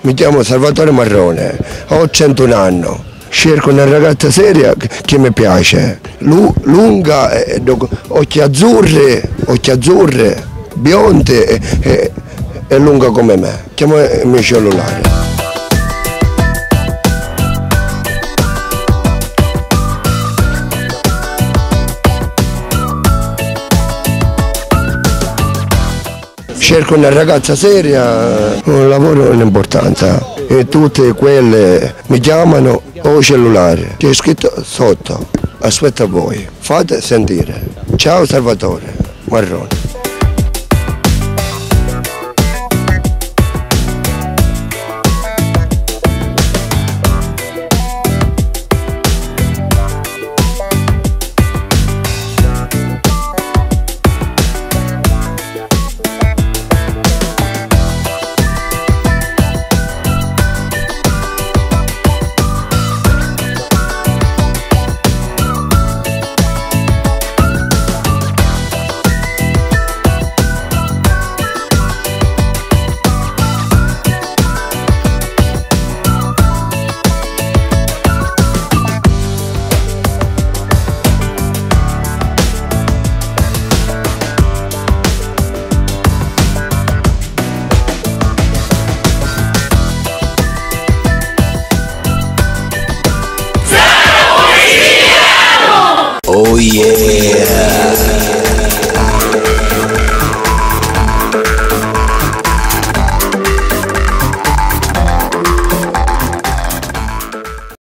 mi chiamo Salvatore Marrone, ho 101 anni, cerco una ragazza seria che mi piace, lunga, occhi azzurri, bionde e lunga come me. Chiamo il mio cellulare. Cerco una ragazza seria, un lavoro in importanza e tutte quelle mi chiamano o cellulare, c'è scritto sotto, aspetta voi, fate sentire. Ciao Salvatore Marrone. Oh yeah!